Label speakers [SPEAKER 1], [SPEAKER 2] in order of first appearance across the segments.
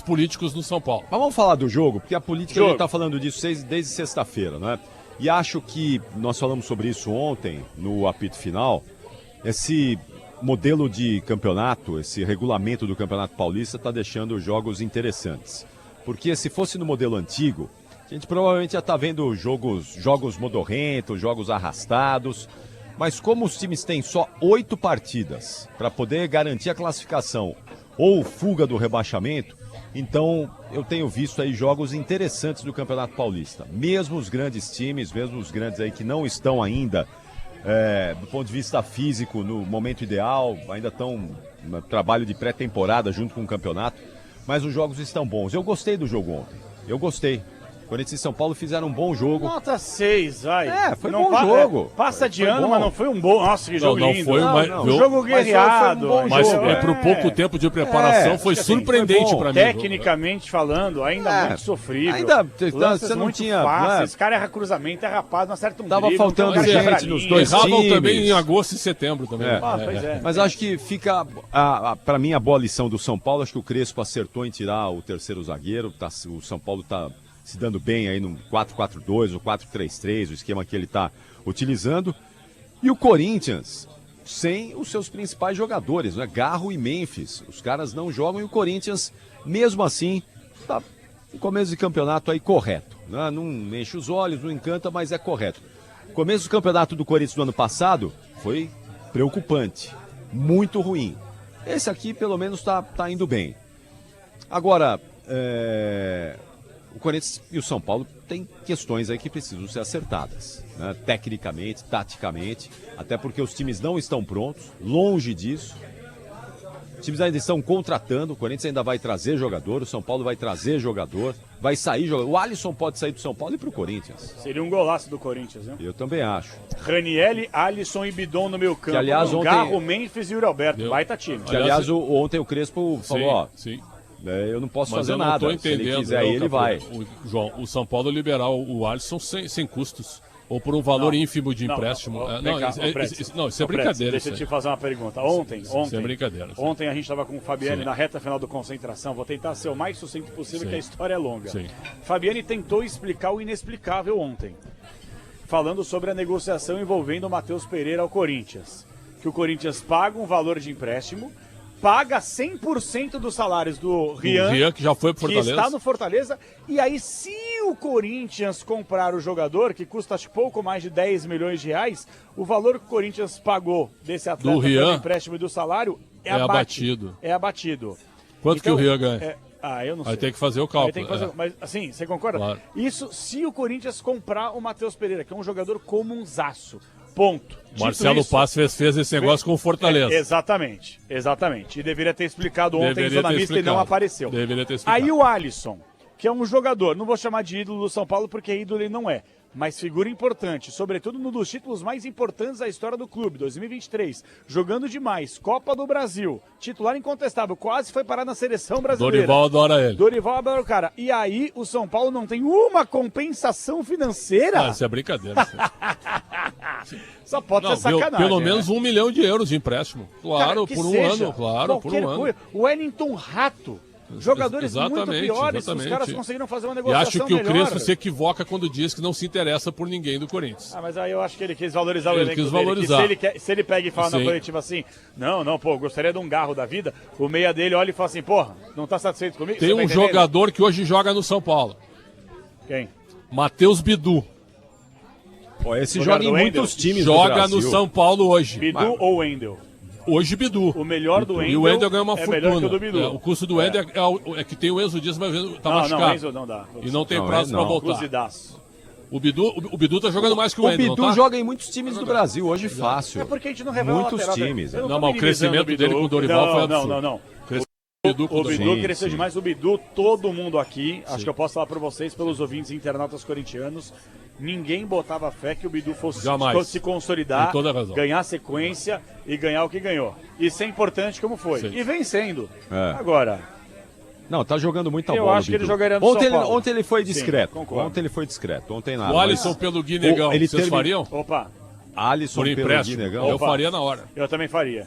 [SPEAKER 1] políticos no São Paulo.
[SPEAKER 2] Mas vamos falar do jogo, porque a política, a gente está falando disso desde sexta-feira, né? E acho que nós falamos sobre isso ontem, no apito final, esse modelo de campeonato, esse regulamento do Campeonato Paulista está deixando jogos interessantes. Porque se fosse no modelo antigo, a gente provavelmente já está vendo jogos modorrentos, jogos arrastados. Mas como os times têm só 8 partidas para poder garantir a classificação ou fuga do rebaixamento, então eu tenho visto aí jogos interessantes do Campeonato Paulista. Mesmo os grandes times, mesmo os grandes aí que não estão ainda, do ponto de vista físico, no momento ideal, ainda estão no trabalho de pré-temporada junto com o campeonato, mas os jogos estão bons. Eu gostei do jogo ontem, eu gostei. Corinthians e São Paulo fizeram um bom jogo.
[SPEAKER 3] Nota 6, vai.
[SPEAKER 2] Foi um bom jogo.
[SPEAKER 3] Passa de ano, mas não foi um bom... Nossa, que jogo lindo.
[SPEAKER 1] Um
[SPEAKER 3] jogo guerreado.
[SPEAKER 1] Mas pro pouco tempo de preparação foi surpreendente pra mim.
[SPEAKER 3] Tecnicamente falando, ainda muito sofrível.
[SPEAKER 2] Ainda
[SPEAKER 3] Lances
[SPEAKER 2] você não
[SPEAKER 3] muito
[SPEAKER 2] tinha...
[SPEAKER 3] fáceis. Cara erra cruzamento, é rapaz, não acerta um
[SPEAKER 2] Tava
[SPEAKER 3] drible,
[SPEAKER 2] faltando gente nos dois
[SPEAKER 1] Erravam
[SPEAKER 2] times.
[SPEAKER 1] também em agosto e setembro também.
[SPEAKER 3] Pois é.
[SPEAKER 2] Mas acho que fica, pra mim, a boa lição do São Paulo. Acho que o Crespo acertou em tirar o terceiro zagueiro. O São Paulo tá se dando bem aí no 4-4-2, o 4-3-3, o esquema que ele está utilizando. E o Corinthians, sem os seus principais jogadores, né? Garro e Memphis. Os caras não jogam e o Corinthians, mesmo assim, tá no começo de campeonato aí correto. Né? Não enche os olhos, não encanta, mas é correto. O começo do campeonato do Corinthians do ano passado foi preocupante, muito ruim. Esse aqui, pelo menos, tá indo bem. Agora, o Corinthians e o São Paulo têm questões aí que precisam ser acertadas, né? Tecnicamente, taticamente, até porque os times não estão prontos, longe disso. Os times ainda estão contratando, o Corinthians ainda vai trazer jogador, o São Paulo vai trazer jogador, vai sair jogador. O Alisson pode sair do São Paulo e ir pro Corinthians.
[SPEAKER 3] Seria um golaço do Corinthians, né?
[SPEAKER 2] Eu também acho.
[SPEAKER 3] Ranieri, Alisson e Bidon no meio campo.
[SPEAKER 2] Que, aliás, ontem...
[SPEAKER 3] Garro, Memphis e Yuri Alberto. Baita time.
[SPEAKER 2] Que, aliás, ontem o Crespo falou,
[SPEAKER 1] sim.
[SPEAKER 2] Eu não posso
[SPEAKER 1] Mas
[SPEAKER 2] fazer
[SPEAKER 1] eu não
[SPEAKER 2] nada.
[SPEAKER 1] tô entendendo,
[SPEAKER 2] se ele quiser ir, ele vai.
[SPEAKER 1] João, o São Paulo liberar o Alisson sem custos. Ou por um valor ínfimo de empréstimo. Isso é brincadeira.
[SPEAKER 3] Deixa eu te fazer uma pergunta. Ontem,
[SPEAKER 1] isso é brincadeira.
[SPEAKER 3] Ontem a gente estava com o Fabiani na reta final do Concentração. Vou tentar ser o mais sucinto possível, que a história é longa.
[SPEAKER 1] Sim.
[SPEAKER 3] Fabiani tentou explicar o inexplicável ontem, falando sobre a negociação envolvendo o Matheus Pereira ao Corinthians. Que o Corinthians paga um valor de empréstimo, paga 100% dos salários do Rian,
[SPEAKER 1] que já foi pro Fortaleza.
[SPEAKER 3] Que está no Fortaleza. E aí, se o Corinthians comprar o jogador, que custa acho pouco mais de 10 milhões de reais, o valor que o Corinthians pagou desse atleta pelo empréstimo e do salário é abatido. É abatido.
[SPEAKER 1] Quanto que o Rian ganha?
[SPEAKER 3] Eu não sei.
[SPEAKER 1] Vai ter que fazer o cálculo.
[SPEAKER 3] Mas assim, você concorda?
[SPEAKER 1] Claro.
[SPEAKER 3] Isso se o Corinthians comprar o Matheus Pereira, que é um jogador comunzaço. Ponto.
[SPEAKER 1] Marcelo Paz fez esse negócio com o Fortaleza.
[SPEAKER 3] Exatamente. E deveria ter explicado ontem em Zona Mista e não apareceu.
[SPEAKER 1] Deveria ter explicado.
[SPEAKER 3] Aí o Alisson, que é um jogador, não vou chamar de ídolo do São Paulo porque ídolo ele não é, mas figura importante, sobretudo no dos títulos mais importantes da história do clube, 2023, jogando demais, Copa do Brasil, titular incontestável, quase foi parar na seleção brasileira.
[SPEAKER 1] Dorival adora ele.
[SPEAKER 3] Dorival adora o cara. E aí o São Paulo não tem uma compensação financeira?
[SPEAKER 1] Isso é brincadeira.
[SPEAKER 3] Só pode ser sacanagem.
[SPEAKER 1] Pelo menos €1 milhão de empréstimo. Claro,
[SPEAKER 3] cara,
[SPEAKER 1] por um
[SPEAKER 3] seja,
[SPEAKER 1] ano. Claro, por um ano.
[SPEAKER 3] O Wellington Rato. Jogadores muito piores, os caras conseguiram fazer uma negociação
[SPEAKER 1] melhor. E acho que
[SPEAKER 3] melhor.
[SPEAKER 1] o Crespo se equivoca quando diz que não se interessa por ninguém do Corinthians.
[SPEAKER 3] Mas aí eu acho que ele quis valorizar o elenco
[SPEAKER 1] quis valorizar.
[SPEAKER 3] dele. Se ele pega e fala na coletiva assim, não, gostaria de um Garro da vida, o meia dele olha e fala assim, porra, não tá satisfeito comigo?
[SPEAKER 1] Tem um jogador que hoje joga no São Paulo.
[SPEAKER 3] Quem?
[SPEAKER 1] Matheus Bidu.
[SPEAKER 2] Esse joga em muitos times
[SPEAKER 1] joga no São Paulo hoje.
[SPEAKER 3] Bidu ou Wendel?
[SPEAKER 1] Hoje, Bidu.
[SPEAKER 3] O melhor do Wendel.
[SPEAKER 1] E o Wendel ganha uma fortuna.
[SPEAKER 3] Melhor que o do Bidu.
[SPEAKER 1] O custo do Wendel é que tem o Enzo Dias, mas tá machucado.
[SPEAKER 3] Não, Enzo não dá.
[SPEAKER 1] E não tem prazo pra voltar.
[SPEAKER 3] Cozidaço.
[SPEAKER 1] O Bidu tá jogando mais que o Wendel.
[SPEAKER 2] O Bidu joga em muitos times do Brasil, hoje fácil.
[SPEAKER 3] É porque a gente não revela
[SPEAKER 2] muitos
[SPEAKER 3] lateral,
[SPEAKER 2] times.
[SPEAKER 1] Não, mas o crescimento dele com o Dorival foi absurdo.
[SPEAKER 3] Não.
[SPEAKER 1] O
[SPEAKER 3] Bidu cresceu demais. O Bidu, todo mundo aqui, acho que eu posso falar para vocês, pelos ouvintes internautas corintianos, ninguém botava fé que o Bidu fosse se consolidar, ganhar sequência e ganhar o que ganhou. Isso é importante como foi. Sim. E vencendo. Agora...
[SPEAKER 2] Não, tá jogando muita bola.
[SPEAKER 3] Eu acho que ele jogaria no São Paulo.
[SPEAKER 2] Ontem ele foi discreto.
[SPEAKER 3] Sim,
[SPEAKER 2] ontem ele foi discreto. Ontem nada.
[SPEAKER 1] O Alisson pelo Guinegão, vocês fariam?
[SPEAKER 3] Opa.
[SPEAKER 2] Alisson
[SPEAKER 1] por
[SPEAKER 2] pelo
[SPEAKER 1] empréstimo.
[SPEAKER 2] Guinegão.
[SPEAKER 1] Eu faria na hora.
[SPEAKER 3] Eu também faria.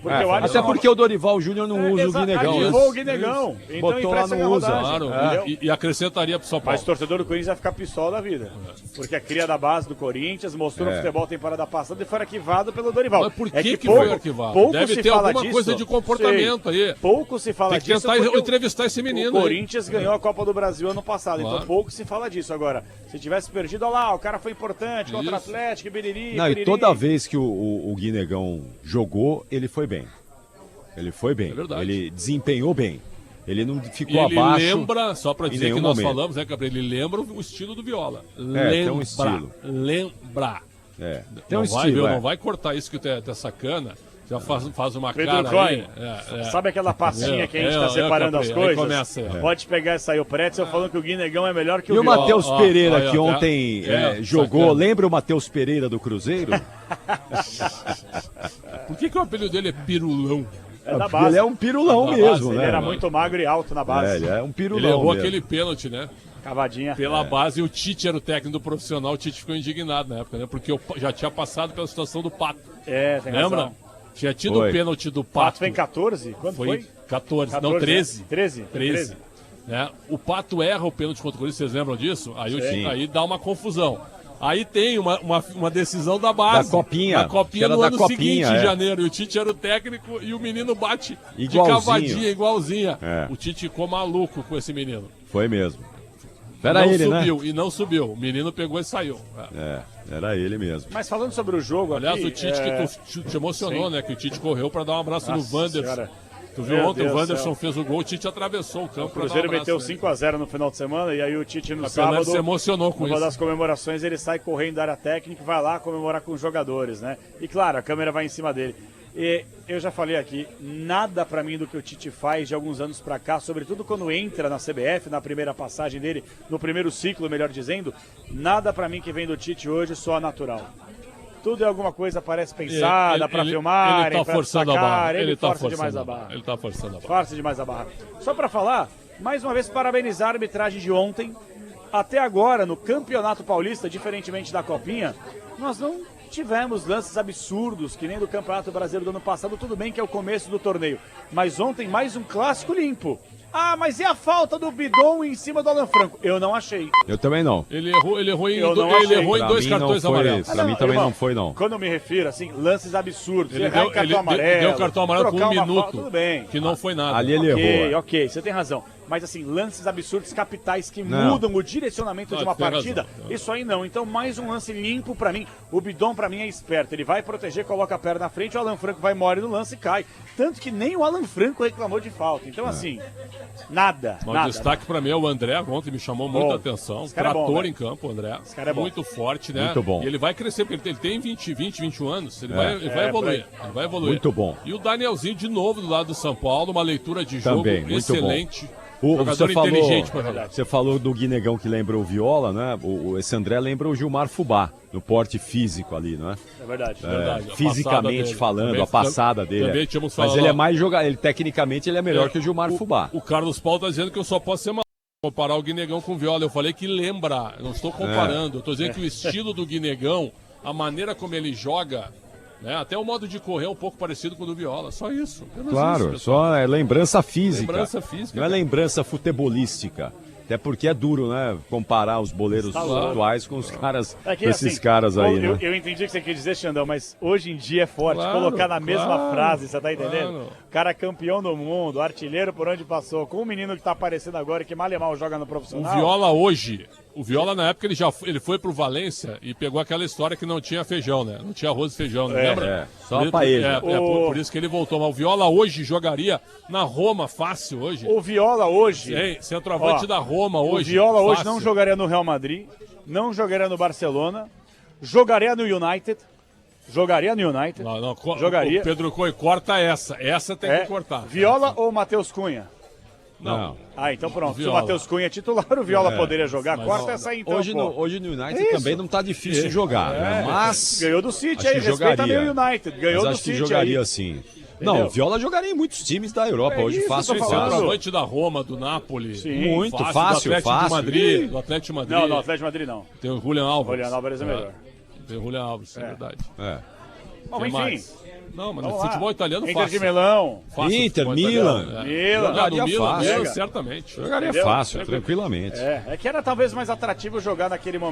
[SPEAKER 3] Porque o Alisson
[SPEAKER 2] até porque o Dorival Júnior não usa o Guinegão.
[SPEAKER 3] Ativou o Guinegão. Então
[SPEAKER 2] botou lá, não usa.
[SPEAKER 1] Claro. E acrescentaria pro São Paulo.
[SPEAKER 3] Mas o torcedor do Corinthians vai ficar pistola da vida. Porque a cria da base do Corinthians mostrou no futebol temporada passada e foi arquivado pelo Dorival.
[SPEAKER 1] Mas por que foi arquivado? Deve ter alguma coisa de comportamento aí.
[SPEAKER 3] Pouco se fala disso.
[SPEAKER 1] Tem que tentar entrevistar esse menino.
[SPEAKER 3] O Corinthians ganhou a Copa do Brasil ano passado, então pouco se fala disso. Agora, se tivesse perdido, olha lá, o cara foi importante contra o Atlético, Biriri.
[SPEAKER 2] Não, e toda vez que o Guinegão jogou, ele foi bem. Ele foi bem. É verdade. Ele desempenhou bem. Ele não ficou abaixo.
[SPEAKER 1] Ele lembra, só para dizer que nós falamos, né, Gabriel? Ele lembra o estilo do Viola.
[SPEAKER 2] Tem um estilo.
[SPEAKER 1] Lembra.
[SPEAKER 2] Tem um estilo.
[SPEAKER 1] Não vai cortar isso que tá sacana. Já faz uma
[SPEAKER 3] Pedro
[SPEAKER 1] cara
[SPEAKER 3] aí. Sabe aquela pastinha que a gente está separando as coisas? Pode pegar essa aí. O Pretzel falando que o Guinegão é melhor que o
[SPEAKER 2] Viola. E o Matheus Pereira, que ontem jogou. Sacana. Lembra o Matheus Pereira do Cruzeiro?
[SPEAKER 1] Por que o apelido dele é Pirulão?
[SPEAKER 3] É da base.
[SPEAKER 2] Ele é um pirulão mesmo, né?
[SPEAKER 3] Ele era muito magro e alto na base.
[SPEAKER 2] Ele é um pirulão.
[SPEAKER 1] Ele errou aquele pênalti, né?
[SPEAKER 3] Cavadinha.
[SPEAKER 1] Pela base, e o Tite era o técnico do profissional. O Tite ficou indignado na época, né? Porque já tinha passado pela situação do Pato.
[SPEAKER 3] Tem
[SPEAKER 1] lembra?
[SPEAKER 3] Razão.
[SPEAKER 1] Tinha tido o pênalti do Pato.
[SPEAKER 3] Pato foi em 14? Quando foi?
[SPEAKER 1] 14. Não, 13.
[SPEAKER 3] 13.
[SPEAKER 1] Né? O Pato erra o pênalti contra o Corinthians, vocês lembram disso? Aí dá uma confusão. Aí tem uma decisão da base.
[SPEAKER 2] Da Copinha.
[SPEAKER 1] Da Copinha no ano seguinte, em janeiro. E o Tite era o técnico e o menino bate de cavadinha, igualzinha. O Tite ficou maluco com esse menino.
[SPEAKER 2] Foi mesmo.
[SPEAKER 1] Era ele, subiu, né? E não subiu. O menino pegou e saiu.
[SPEAKER 2] Era ele mesmo.
[SPEAKER 3] Mas falando sobre o jogo
[SPEAKER 1] aliás,
[SPEAKER 3] aqui...
[SPEAKER 1] o Tite que te emocionou, né? Que o Tite correu para dar um abraço no Wanderson.
[SPEAKER 3] Senhora.
[SPEAKER 1] Tu viu ontem, o Wanderson fez o gol, o Tite atravessou o campo.
[SPEAKER 3] O Cruzeiro meteu 5-0 no final de semana e aí o Tite no
[SPEAKER 1] sábado se emocionou com
[SPEAKER 3] isso.
[SPEAKER 1] Uma
[SPEAKER 3] das comemorações ele sai correndo da área técnica e vai lá comemorar com os jogadores, né? E claro, a câmera vai em cima dele. E eu já falei aqui, nada pra mim do que o Tite faz de alguns anos pra cá, sobretudo quando entra na CBF, na primeira passagem dele, no primeiro ciclo, melhor dizendo, nada pra mim que vem do Tite hoje soa natural. Tudo é alguma coisa, parece pensada pra filmar,
[SPEAKER 1] ele tá forçando
[SPEAKER 3] destacar,
[SPEAKER 1] a barra.
[SPEAKER 3] Ele força demais a barra.
[SPEAKER 1] Ele tá forçando a barra.
[SPEAKER 3] Força demais a barra. Só pra falar, mais uma vez parabenizar a arbitragem de ontem. Até agora, no Campeonato Paulista, diferentemente da Copinha, nós não tivemos lances absurdos, que nem do Campeonato Brasileiro do ano passado. Tudo bem que é o começo do torneio, mas ontem mais um clássico limpo. Ah, mas e a falta do Bidon em cima do Alan Franco? Eu não achei.
[SPEAKER 2] Eu também não.
[SPEAKER 1] Ele errou em dois cartões amarelos.
[SPEAKER 2] Pra mim também não foi, não.
[SPEAKER 3] Quando eu me refiro, assim, lances absurdos.
[SPEAKER 1] Ele deu cartão amarelo com 1 minuto.
[SPEAKER 3] Tudo bem.
[SPEAKER 1] Que não foi nada.
[SPEAKER 2] Ali ele errou.
[SPEAKER 3] Ok, você tem razão. Mas assim, lances absurdos, capitais que mudam o direcionamento de uma partida, isso aí não. Então mais um lance limpo pra mim. O Bidon pra mim é esperto. Ele vai proteger, coloca a perna na frente, o Alan Franco vai morrer no lance e cai. Tanto que nem o Alan Franco reclamou de falta. Então assim, nada.
[SPEAKER 1] O destaque pra mim é o André. Ontem me chamou muita atenção. Trator em campo, o André.
[SPEAKER 3] Esse cara é bom.
[SPEAKER 1] Muito forte, né?
[SPEAKER 2] Muito bom.
[SPEAKER 1] E ele vai crescer, porque ele tem 21 anos. Ele vai evoluir. Ele vai evoluir.
[SPEAKER 2] Muito bom.
[SPEAKER 1] E o Danielzinho de novo do lado do São Paulo, uma leitura de jogo excelente.
[SPEAKER 2] Você falou do Guinegão que lembra o Viola, né? Esse André lembra o Gilmar Fubá, no porte físico ali, né?
[SPEAKER 3] É verdade.
[SPEAKER 2] Fisicamente falando, também, a passada dele. Mas ele é mais jogador, tecnicamente ele é melhor que o Gilmar Fubá.
[SPEAKER 1] O Carlos Paulo tá dizendo que eu só posso ser maluco comparar o Guinegão com o Viola. Eu falei que lembra, eu não estou comparando. Eu estou dizendo que o estilo do Guinegão, a maneira como ele joga, né? Até o modo de correr é um pouco parecido com o do Viola, só isso.
[SPEAKER 2] Claro, só é lembrança física.
[SPEAKER 1] Lembrança física.
[SPEAKER 2] Não é lembrança futebolística. Até porque é duro, né? Comparar os boleiros atuais com os caras, com esses caras aí, né?
[SPEAKER 3] Eu entendi o que você quer dizer, Xandão, mas hoje em dia é forte colocar na mesma frase, você tá entendendo? O cara é campeão do mundo, artilheiro por onde passou, com o menino que tá aparecendo agora, que mal e mal joga no profissional.
[SPEAKER 1] O Viola hoje, na época ele foi pro Valência e pegou aquela história que não tinha feijão, né? Não tinha arroz e feijão, não lembra?
[SPEAKER 2] Só a paella.
[SPEAKER 1] Por isso que ele voltou. Mas o Viola hoje jogaria na Roma fácil hoje.
[SPEAKER 3] O Viola hoje...
[SPEAKER 1] Centroavante da Roma hoje.
[SPEAKER 3] O Viola hoje não jogaria no Real Madrid, não jogaria no Barcelona, jogaria no United.
[SPEAKER 1] Não, jogaria. O Pedro Coi, corta essa. Essa tem que cortar.
[SPEAKER 3] Viola ou Matheus Cunha?
[SPEAKER 1] Não.
[SPEAKER 3] Ah, então pronto. Se o Matheus Cunha é titular, o Viola poderia jogar. Corta essa aí então.
[SPEAKER 2] Hoje no United também não tá difícil de jogar, né? Mas.
[SPEAKER 3] Ganhou do City aí, respeita meio o United. Ganhou do City aí.
[SPEAKER 2] Jogaria sim. Não, o Viola jogaria em muitos times da Europa hoje, fácil.
[SPEAKER 1] Centroavante da Roma, do Napoli.
[SPEAKER 2] Sim. Muito fácil.
[SPEAKER 1] Do Atlético de Madrid. Do Atlético de Madrid.
[SPEAKER 3] Não, Atlético de Madrid não.
[SPEAKER 1] Tem o Julian Álvares.
[SPEAKER 3] Julian Álvares é melhor.
[SPEAKER 1] Tem o Julian Álvares, é verdade.
[SPEAKER 3] Bom, enfim.
[SPEAKER 1] Mais? Não, mas no futebol italiano
[SPEAKER 3] Inter
[SPEAKER 1] fácil.
[SPEAKER 3] de Milão.
[SPEAKER 2] Fácil, Inter, Milan.
[SPEAKER 1] Jogaria
[SPEAKER 2] fácil.
[SPEAKER 1] certamente.
[SPEAKER 2] Jogaria fácil, tranquilamente.
[SPEAKER 3] É que era talvez mais atrativo jogar naquele momento